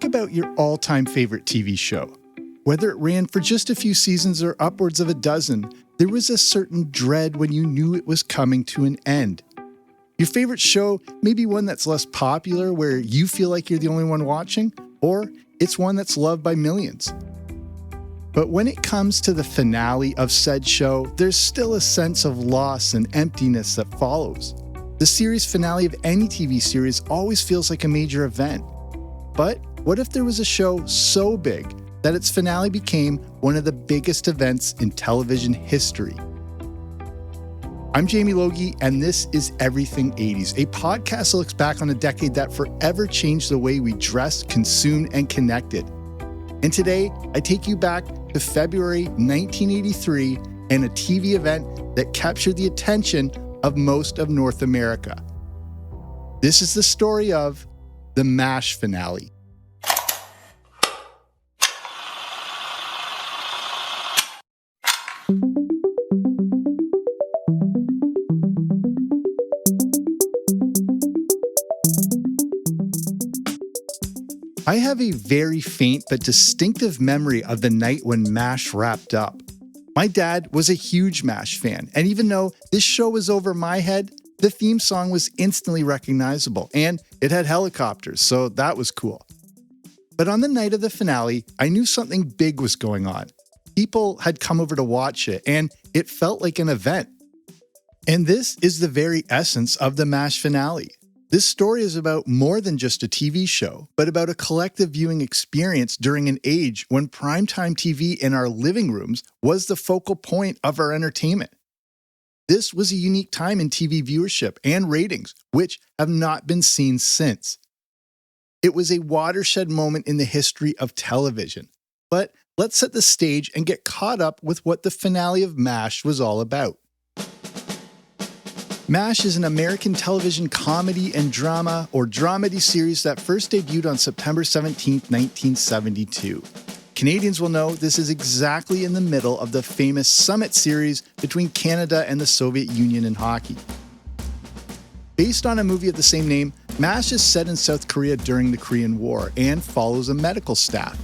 Think about your all-time favorite TV show. Whether it ran for just a few seasons or upwards of a dozen, there was a certain dread when you knew it was coming to an end. Your favorite show may be one that's less popular where you feel like you're the only one watching, or it's one that's loved by millions. But when it comes to the finale of said show, there's still a sense of loss and emptiness that follows. The series finale of any TV series always feels like a major event. But what if there was a show so big that its finale became one of the biggest events in television history? I'm Jamie Logie, and this is Everything 80s, a podcast that looks back on a decade that forever changed the way we dressed, consumed, and connected. And today, I take you back to February 1983 and a TV event that captured the attention of most of North America. This is the story of the MASH finale. I have a very faint but distinctive memory of the night when MASH wrapped up. My dad was a huge MASH fan, and even though this show was over my head, the theme song was instantly recognizable, and it had helicopters, so that was cool. But on the night of the finale, I knew something big was going on. People had come over to watch it, and it felt like an event. And this is the very essence of the MASH finale. This story is about more than just a TV show, but about a collective viewing experience during an age when primetime TV in our living rooms was the focal point of our entertainment. This was a unique time in TV viewership and ratings, which have not been seen since. It was a watershed moment in the history of television. But let's set the stage and get caught up with what the finale of MASH was all about. MASH is an American television comedy and drama or dramedy series that first debuted on September 17, 1972. Canadians will know this is exactly in the middle of the famous Summit series between Canada and the Soviet Union in hockey. Based on a movie of the same name, MASH is set in South Korea during the Korean War and follows a medical staff.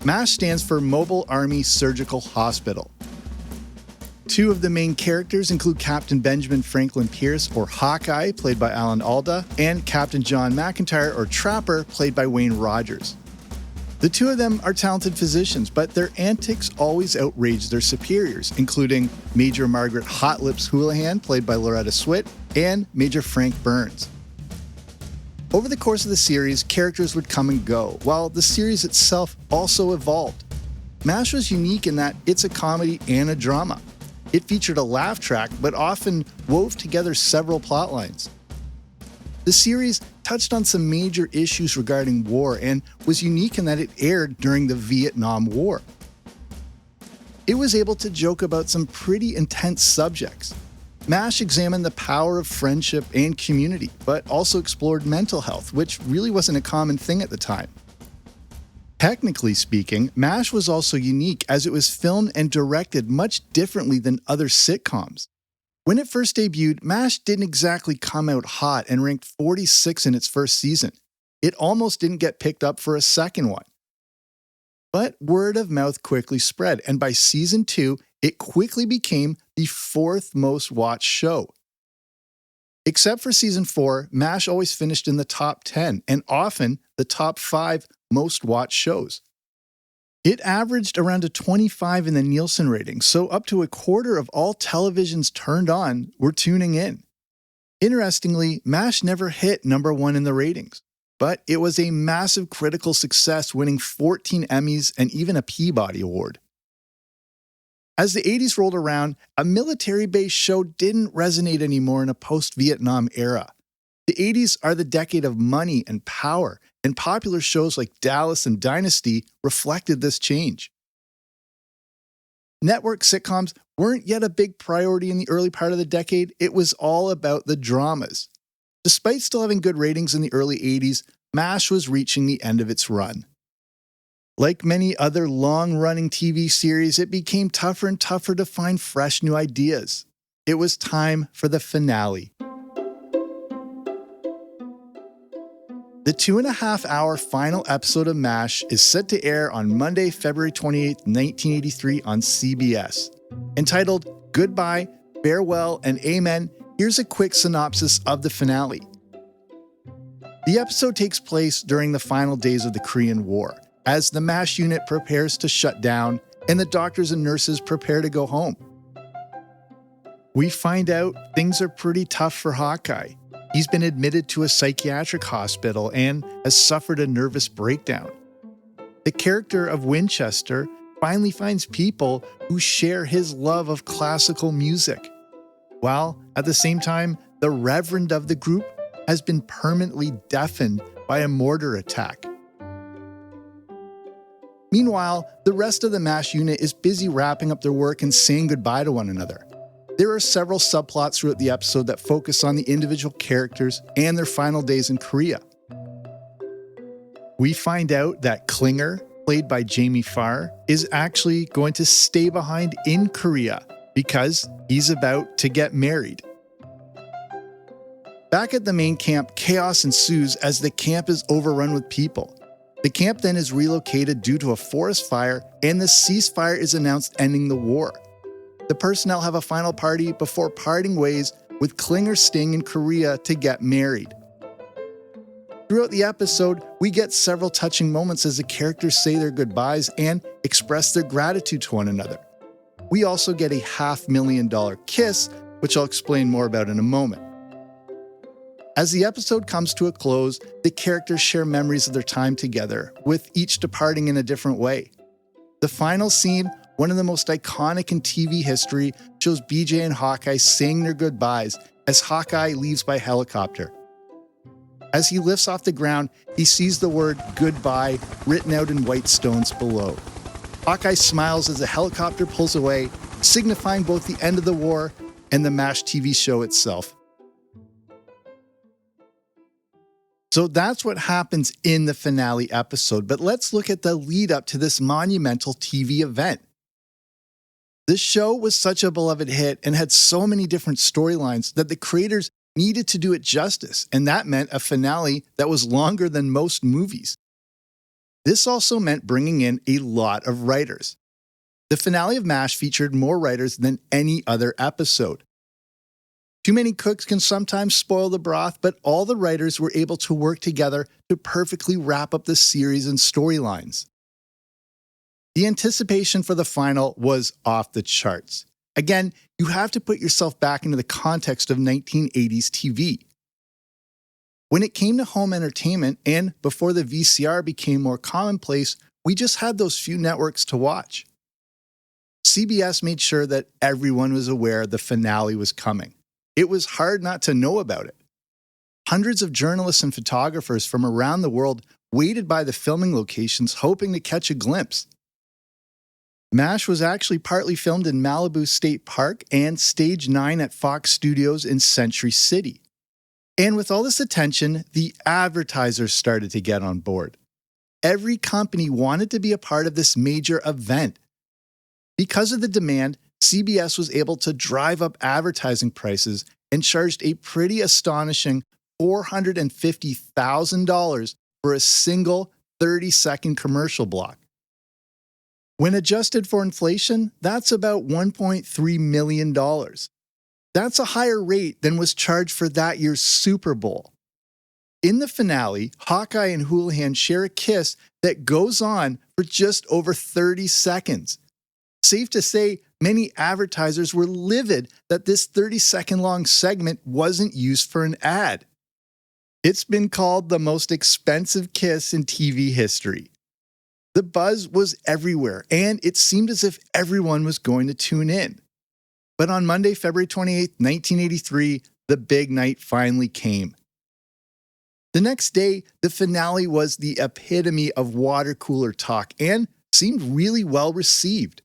MASH stands for Mobile Army Surgical Hospital. Two of the main characters include Captain Benjamin Franklin Pierce, or Hawkeye, played by Alan Alda, and Captain John McIntyre, or Trapper, played by Wayne Rogers. The two of them are talented physicians, but their antics always outrage their superiors, including Major Margaret Hot Lips Houlihan, played by Loretta Swit, and Major Frank Burns. Over the course of the series, characters would come and go, while the series itself also evolved. MASH was unique in that it's a comedy and a drama. It featured a laugh track, but often wove together several plot lines. The series touched on some major issues regarding war and was unique in that it aired during the Vietnam War. It was able to joke about some pretty intense subjects. MASH examined the power of friendship and community, but also explored mental health, which really wasn't a common thing at the time. Technically speaking, MASH was also unique as it was filmed and directed much differently than other sitcoms. When it first debuted, MASH didn't exactly come out hot and ranked 46 in its first season. It almost didn't get picked up for a second one. But word of mouth quickly spread, and by season 2, it quickly became the fourth most watched show. Except for season 4, MASH always finished in the top 10 and often the top 5 most watched shows. It averaged around a 25 in the Nielsen rating, so up to a quarter of all televisions turned on were tuning in. Interestingly, MASH never hit number 1 in the ratings, but it was a massive critical success, winning 14 Emmys and even a Peabody Award. As the 80s rolled around, a military-based show didn't resonate anymore in a post-Vietnam era. The 80s are the decade of money and power, and popular shows like Dallas and Dynasty reflected this change. Network sitcoms weren't yet a big priority in the early part of the decade. It was all about the dramas. Despite still having good ratings in the early 80s, MASH was reaching the end of its run. Like many other long-running TV series, it became tougher and tougher to find fresh new ideas. It was time for the finale. The 2.5-hour final episode of MASH is set to air on Monday, February 28, 1983 on CBS. Entitled Goodbye, Farewell, and Amen, here's a quick synopsis of the finale. The episode takes place during the final days of the Korean War, as the MASH unit prepares to shut down and the doctors and nurses prepare to go home. We find out things are pretty tough for Hawkeye. He's been admitted to a psychiatric hospital and has suffered a nervous breakdown. The character of Winchester finally finds people who share his love of classical music, while at the same time, the reverend of the group has been permanently deafened by a mortar attack. Meanwhile, the rest of the MASH unit is busy wrapping up their work and saying goodbye to one another. There are several subplots throughout the episode that focus on the individual characters and their final days in Korea. We find out that Klinger, played by Jamie Farr, is actually going to stay behind in Korea because he's about to get married. Back at the main camp, chaos ensues as the camp is overrun with people. The camp then is relocated due to a forest fire, and the ceasefire is announced ending the war. The personnel have a final party before parting ways, with Klinger staying in Korea to get married. Throughout the episode, we get several touching moments as the characters say their goodbyes and express their gratitude to one another. We also get a $500,000 kiss, which I'll explain more about in a moment. As the episode comes to a close, the characters share memories of their time together, with each departing in a different way. The final scene, one of the most iconic in TV history, shows BJ and Hawkeye saying their goodbyes as Hawkeye leaves by helicopter. As he lifts off the ground, he sees the word goodbye written out in white stones below. Hawkeye smiles as the helicopter pulls away, signifying both the end of the war and the MASH TV show itself. So that's what happens in the finale episode, but let's look at the lead up to this monumental TV event. This show was such a beloved hit and had so many different storylines that the creators needed to do it justice, and that meant a finale that was longer than most movies. This also meant bringing in a lot of writers. The finale of MASH featured more writers than any other episode. Too many cooks can sometimes spoil the broth, but all the writers were able to work together to perfectly wrap up the series and storylines. The anticipation for the final was off the charts. Again, you have to put yourself back into the context of 1980s TV. When it came to home entertainment, and before the VCR became more commonplace, we just had those few networks to watch. CBS made sure that everyone was aware the finale was coming. It was hard not to know about it. Hundreds of journalists and photographers from around the world waited by the filming locations hoping to catch a glimpse. MASH was actually partly filmed in Malibu State Park and Stage 9 at Fox Studios in Century City. And with all this attention, the advertisers started to get on board. Every company wanted to be a part of this major event. Because of the demand, CBS was able to drive up advertising prices and charged a pretty astonishing $450,000 for a single 30-second commercial block. When adjusted for inflation, that's about $1.3 million. That's a higher rate than was charged for that year's Super Bowl. In the finale, Hawkeye and Houlihan share a kiss that goes on for just over 30 seconds. Safe to say, many advertisers were livid that this 30-second-long segment wasn't used for an ad. It's been called the most expensive kiss in TV history. The buzz was everywhere, and it seemed as if everyone was going to tune in. But on Monday, February 28, 1983, the big night finally came. The next day, the finale was the epitome of water cooler talk and seemed really well received.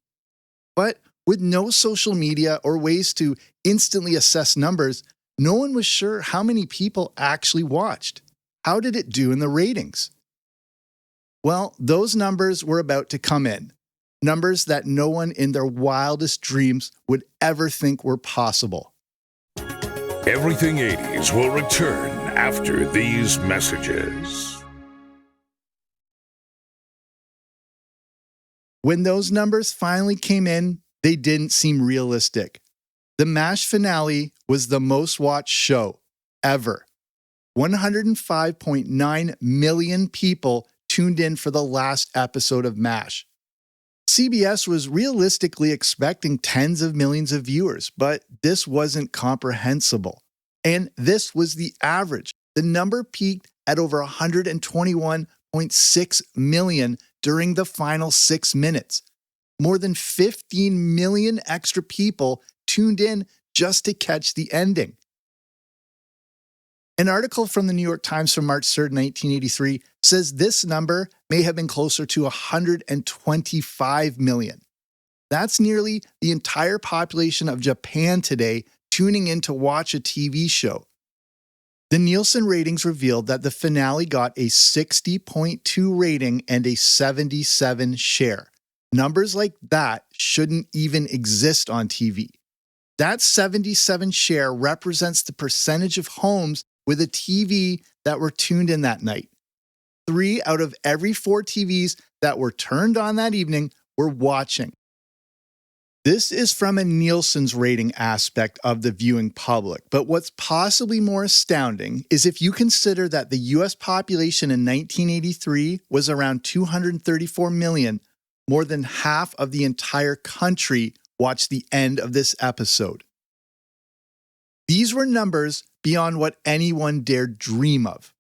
But with no social media or ways to instantly assess numbers, no one was sure how many people actually watched. How did it do in the ratings? Well, those numbers were about to come in. Numbers that no one in their wildest dreams would ever think were possible. Everything 80s will return after these messages. When those numbers finally came in, they didn't seem realistic. The MASH finale was the most watched show ever. 105.9 million people tuned in for the last episode of MASH. CBS was realistically expecting tens of millions of viewers, but this wasn't comprehensible. And this was the average. The number peaked at over 121.6 million during the final 6 minutes. More than 15 million extra people tuned in just to catch the ending. An article from the New York Times from March 3rd, 1983 says this number may have been closer to 125 million. That's nearly the entire population of Japan today tuning in to watch a TV show. The Nielsen ratings revealed that the finale got a 60.2 rating and a 77 share. Numbers like that shouldn't even exist on TV. That 77 share represents the percentage of homes with a TV that were tuned in that night. 3 out of every 4 TVs that were turned on that evening were watching. This is from a Nielsen's rating aspect of the viewing public, but what's possibly more astounding is if you consider that the US population in 1983 was around 234 million, more than half of the entire country watched the end of this episode. These were numbers beyond what anyone dared dream of.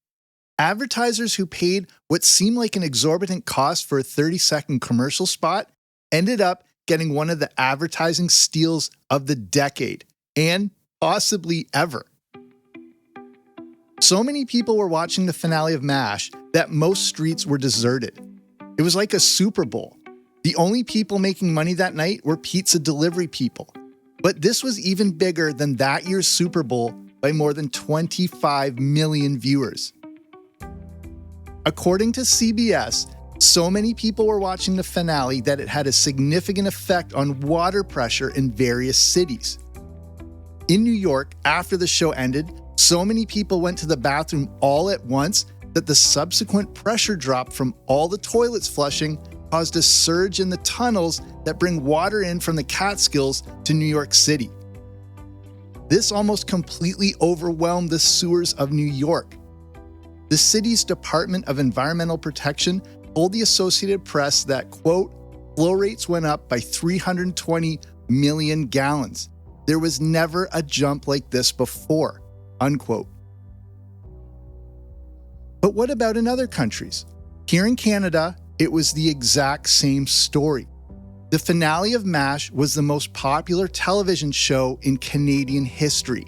Advertisers who paid what seemed like an exorbitant cost for a 30-second commercial spot ended up getting one of the advertising steals of the decade, and possibly ever. So many people were watching the finale of MASH that most streets were deserted. It was like a Super Bowl. The only people making money that night were pizza delivery people. But this was even bigger than that year's Super Bowl by more than 25 million viewers. According to CBS, so many people were watching the finale that it had a significant effect on water pressure in various cities. In New York, after the show ended, so many people went to the bathroom all at once that the subsequent pressure drop from all the toilets flushing caused a surge in the tunnels that bring water in from the Catskills to New York City. This almost completely overwhelmed the sewers of New York. The city's Department of Environmental Protection told the Associated Press that, quote, flow rates went up by 320 million gallons. There was never a jump like this before, unquote. But what about in other countries? Here in Canada, it was the exact same story. The finale of MASH was the most popular television show in Canadian history.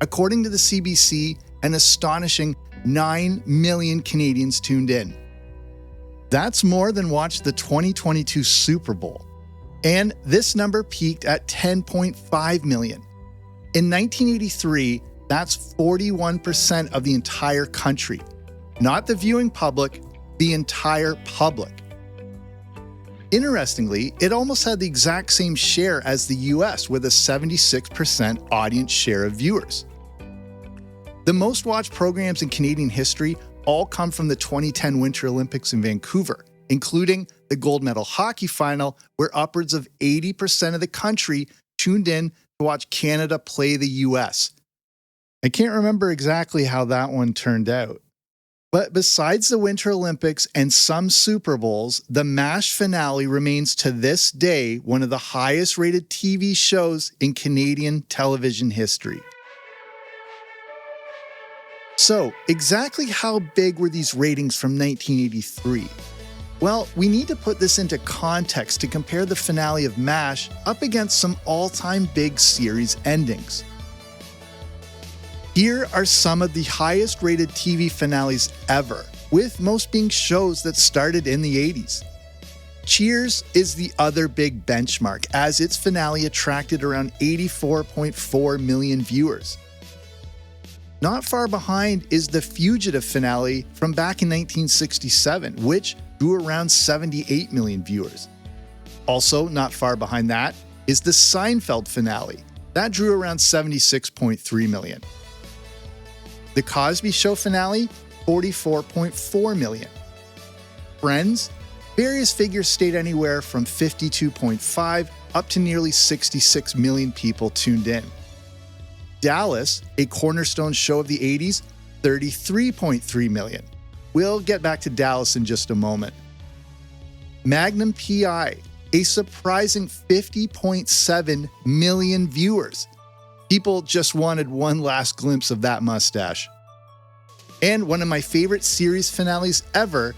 According to the CBC, an astonishing 9 million Canadians tuned in. That's more than watched the 2022 Super Bowl. And this number peaked at 10.5 million. In 1983, that's 41% of the entire country. Not the viewing public, the entire public. Interestingly, it almost had the exact same share as the US with a 76% audience share of viewers. The most watched programs in Canadian history all come from the 2010 Winter Olympics in Vancouver, including the gold medal hockey final, where upwards of 80% of the country tuned in to watch Canada play the US. I can't remember exactly how that one turned out. But besides the Winter Olympics and some Super Bowls, the MASH finale remains to this day one of the highest rated TV shows in Canadian television history. So, exactly how big were these ratings from 1983? Well, we need to put this into context to compare the finale of MASH up against some all-time big series endings. Here are some of the highest rated TV finales ever, with most being shows that started in the 80s. Cheers is the other big benchmark, as its finale attracted around 84.4 million viewers. Not far behind is the Fugitive finale from back in 1967, which drew around 78 million viewers. Also, not far behind that is the Seinfeld finale. That drew around 76.3 million. The Cosby Show finale, 44.4 million. Friends, various figures stayed anywhere from 52.5 up to nearly 66 million people tuned in. Dallas, a cornerstone show of the 80s, 33.3 million. We'll get back to Dallas in just a moment. Magnum P.I., a surprising 50.7 million viewers. People just wanted one last glimpse of that mustache. And one of my favorite series finales ever,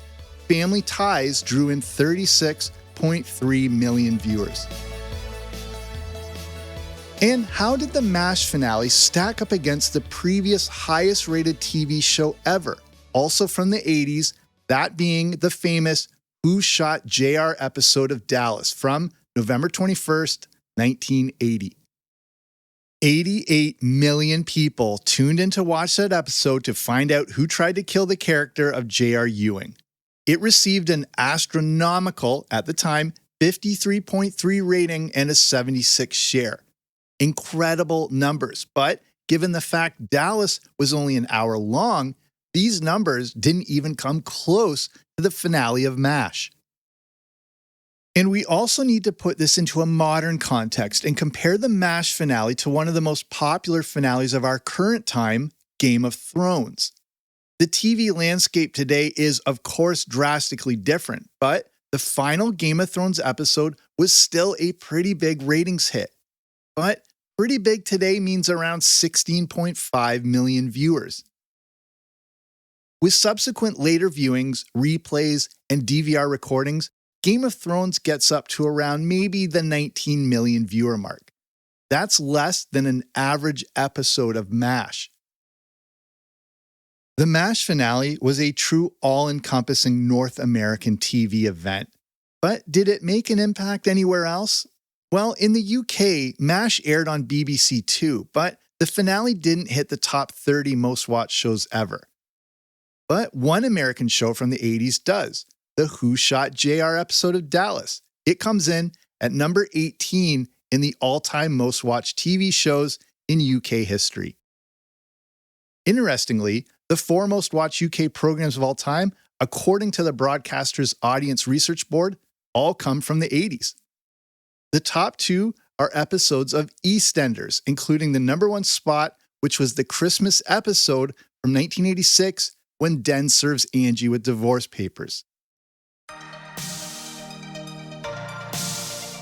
Family Ties, drew in 36.3 million viewers. And how did the MASH finale stack up against the previous highest rated TV show ever, also from the 80s, that being the famous Who Shot JR episode of Dallas from November 21st, 1980. 88 million people tuned in to watch that episode to find out who tried to kill the character of J.R. Ewing. It received an astronomical, at the time, 53.3 rating and a 76 share. Incredible numbers, but given the fact Dallas was only an hour long, these numbers didn't even come close to the finale of MASH. And we also need to put this into a modern context and compare the MASH finale to one of the most popular finales of our current time, Game of Thrones. The TV landscape today is, of course, drastically different, but the final Game of Thrones episode was still a pretty big ratings hit. But pretty big today means around 16.5 million viewers. With subsequent later viewings, replays, and DVR recordings, Game of Thrones gets up to around maybe the 19 million viewer mark. That's less than an average episode of MASH. The MASH finale was a true all-encompassing North American TV event. But did it make an impact anywhere else? Well, in the UK, MASH aired on BBC Two, but the finale didn't hit the top 30 most watched shows ever. But one American show from the 80s does, the Who Shot JR episode of Dallas. It comes in at number 18 in the all-time most watched TV shows in UK history. Interestingly, the 4 most watched UK programs of all time, according to the broadcaster's audience research board, all come from the 80s. The top 2 are episodes of EastEnders, including the number 1 spot, which was the Christmas episode from 1986 when Den serves Angie with divorce papers.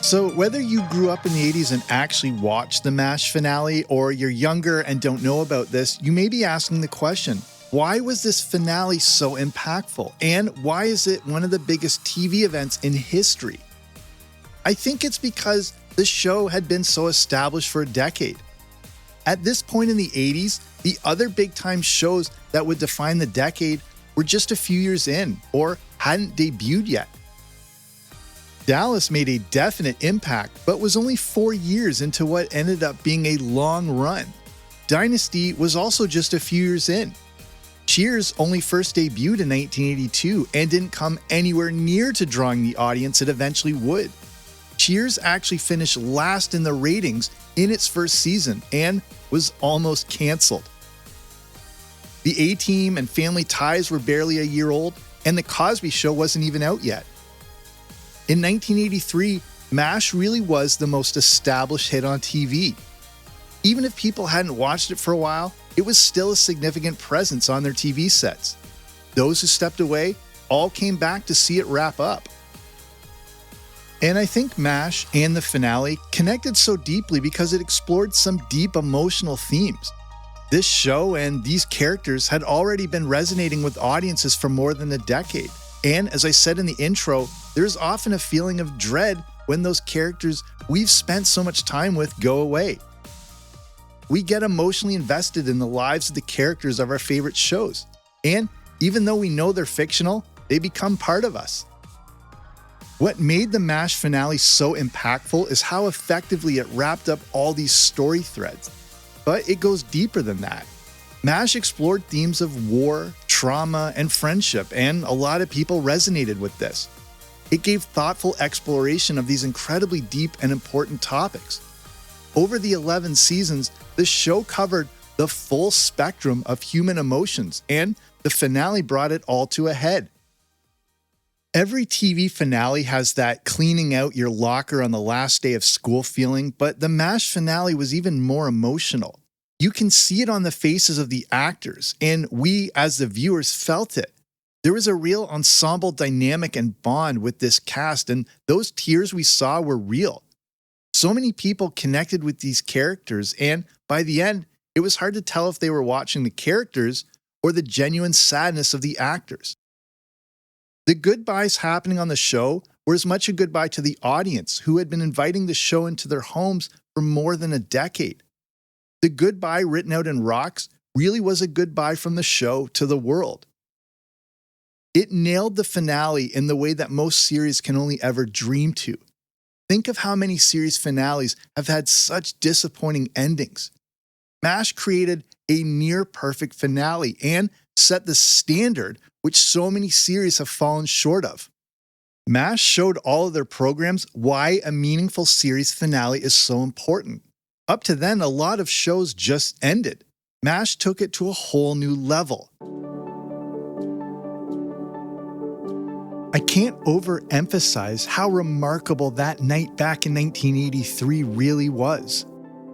So whether you grew up in the 80s and actually watched the MASH finale, or you're younger and don't know about this, you may be asking the question, why was this finale so impactful? And why is it one of the biggest TV events in history? I think it's because the show had been so established for a decade. At this point in the 80s, the other big-time shows that would define the decade were just a few years in or hadn't debuted yet. Dallas made a definite impact, but was only 4 years into what ended up being a long run. Dynasty was also just a few years in. Cheers only first debuted in 1982 and didn't come anywhere near to drawing the audience it eventually would. Cheers actually finished last in the ratings in its first season and was almost canceled. The A-Team and Family Ties were barely a year old, and The Cosby Show wasn't even out yet. In 1983, MASH really was the most established hit on TV. Even if people hadn't watched it for a while, it was still a significant presence on their TV sets. Those who stepped away all came back to see it wrap up. And I think MASH and the finale connected so deeply because it explored some deep emotional themes. This show and these characters had already been resonating with audiences for more than a decade. And as I said in the intro, there's often a feeling of dread when those characters we've spent so much time with go away. We get emotionally invested in the lives of the characters of our favorite shows. And even though we know they're fictional, they become part of us. What made the MASH finale so impactful is how effectively it wrapped up all these story threads. But it goes deeper than that. MASH explored themes of war, trauma, and friendship, and a lot of people resonated with this. It gave thoughtful exploration of these incredibly deep and important topics. Over the 11 seasons, the show covered the full spectrum of human emotions, and the finale brought it all to a head. Every TV finale has that cleaning out your locker on the last day of school feeling, but the MASH finale was even more emotional. You can see it on the faces of the actors, and we, as the viewers, felt it. There was a real ensemble dynamic and bond with this cast, and those tears we saw were real. So many people connected with these characters, and by the end, it was hard to tell if they were watching the characters or the genuine sadness of the actors. The goodbyes happening on the show were as much a goodbye to the audience who had been inviting the show into their homes for more than a decade. The goodbye written out in rocks really was a goodbye from the show to the world. It nailed the finale in the way that most series can only ever dream to. Think of how many series finales have had such disappointing endings. MASH created a near-perfect finale and set the standard which so many series have fallen short of. MASH showed all of their programs why a meaningful series finale is so important. Up to then, a lot of shows just ended. MASH took it to a whole new level. I can't overemphasize how remarkable that night back in 1983 really was.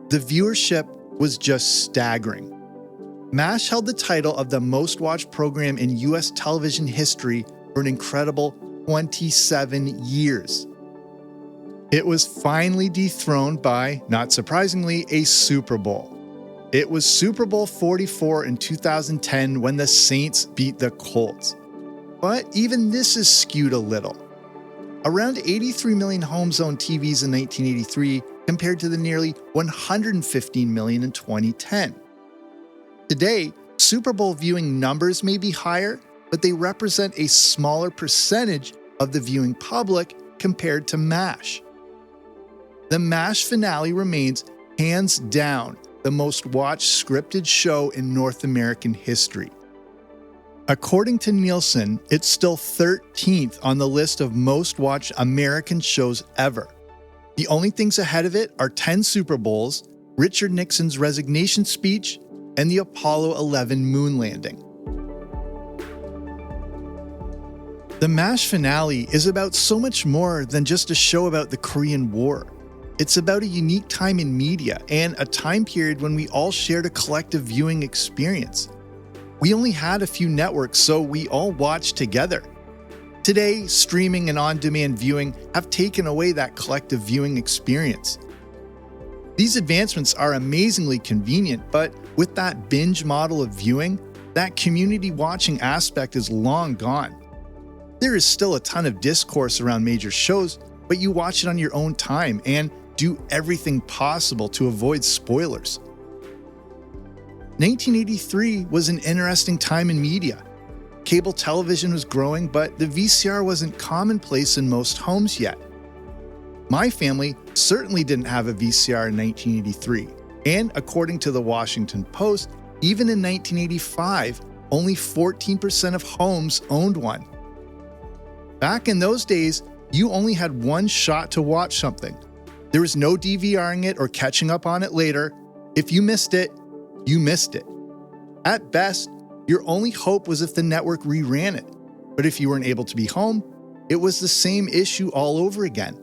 The viewership was just staggering. MASH held the title of the most watched program in US television history for an incredible 27 years. It was finally dethroned by, not surprisingly, a Super Bowl. It was Super Bowl 44 in 2010 when the Saints beat the Colts. But even this is skewed a little. Around 83 million homes owned TVs in 1983 compared to the nearly 115 million in 2010. Today, Super Bowl viewing numbers may be higher, but they represent a smaller percentage of the viewing public compared to MASH. The MASH finale remains, hands down, the most watched scripted show in North American history. According to Nielsen, it's still 13th on the list of most watched American shows ever. The only things ahead of it are 10 Super Bowls, Richard Nixon's resignation speech, and the Apollo 11 moon landing. The MASH finale is about so much more than just a show about the Korean War. It's about a unique time in media and a time period when we all shared a collective viewing experience. We only had a few networks, so we all watched together. Today, streaming and on-demand viewing have taken away that collective viewing experience. These advancements are amazingly convenient, but with that binge model of viewing, that community watching aspect is long gone. There is still a ton of discourse around major shows, but you watch it on your own time and do everything possible to avoid spoilers. 1983 was an interesting time in media. Cable television was growing, but the VCR wasn't commonplace in most homes yet. My family certainly didn't have a VCR in 1983, and according to the Washington Post, even in 1985, only 14% of homes owned one. Back in those days, you only had one shot to watch something. There was no DVRing it or catching up on it later. If you missed it, you missed it. At best, your only hope was if the network reran it. But if you weren't able to be home, it was the same issue all over again.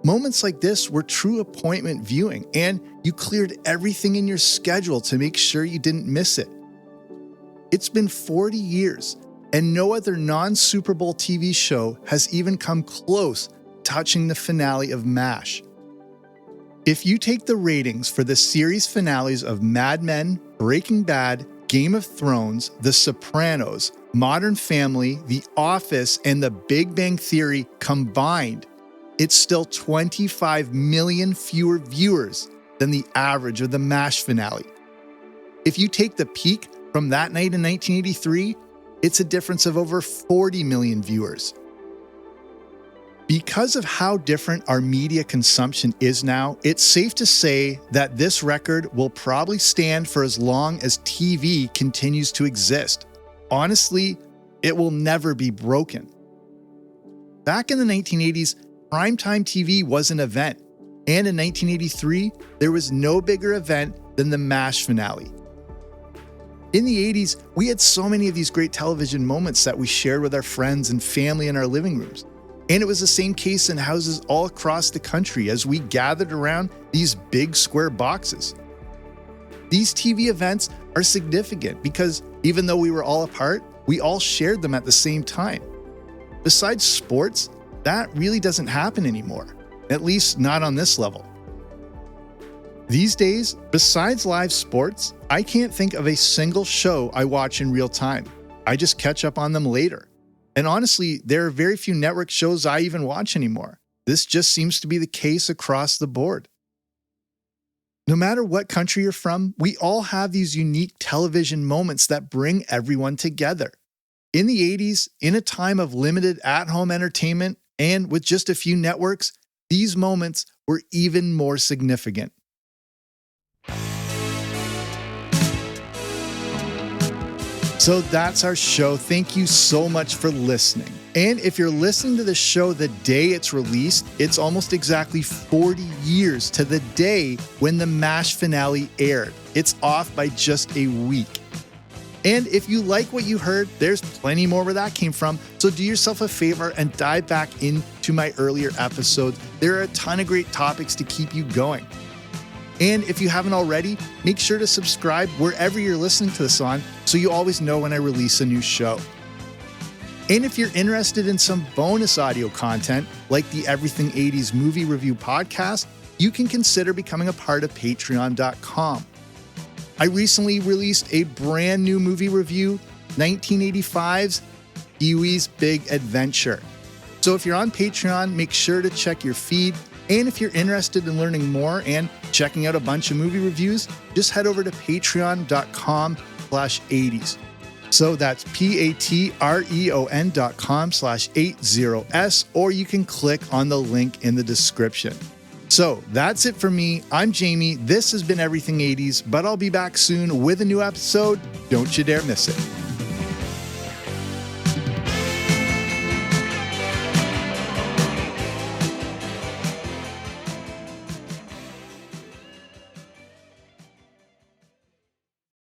Moments like this were true appointment viewing, and you cleared everything in your schedule to make sure you didn't miss it. It's been 40 years, and no other non-Super Bowl TV show has even come close touching the finale of MASH. If you take the ratings for the series finales of Mad Men, Breaking Bad, Game of Thrones, The Sopranos, Modern Family, The Office, and The Big Bang Theory combined, it's still 25 million fewer viewers than the average of the MASH finale. If you take the peak from that night in 1983, it's a difference of over 40 million viewers. Because of how different our media consumption is now, it's safe to say that this record will probably stand for as long as TV continues to exist. Honestly, it will never be broken. Back in the 1980s, primetime TV was an event. And in 1983, there was no bigger event than the MASH finale. In the 80s, we had so many of these great television moments that we shared with our friends and family in our living rooms. And it was the same case in houses all across the country as we gathered around these big square boxes. These TV events are significant because even though we were all apart, we all shared them at the same time. Besides sports, that really doesn't happen anymore, at least not on this level. These days, besides live sports, I can't think of a single show I watch in real time. I just catch up on them later. And honestly, there are very few network shows I even watch anymore. This just seems to be the case across the board. No matter what country you're from, we all have these unique television moments that bring everyone together. In the 80s, in a time of limited at-home entertainment, and with just a few networks, these moments were even more significant. So that's our show. Thank you so much for listening. And if you're listening to the show the day it's released, it's almost exactly 40 years to the day when the MASH finale aired. It's off by just a week. And if you like what you heard, there's plenty more where that came from. So do yourself a favor and dive back into my earlier episodes. There are a ton of great topics to keep you going. And if you haven't already, make sure to subscribe wherever you're listening to this on so you always know when I release a new show. And if you're interested in some bonus audio content, like the Everything 80s Movie Review podcast, you can consider becoming a part of patreon.com. I recently released a brand new movie review, 1985's Pee-wee's Big Adventure. So if you're on Patreon, make sure to check your feed. And if you're interested in learning more and checking out a bunch of movie reviews, just head over to patreon.com/80s. So that's patreon.com/80s, or you can click on the link in the description. So that's it for me. I'm Jamie. This has been Everything 80s, but I'll be back soon with a new episode. Don't you dare miss it.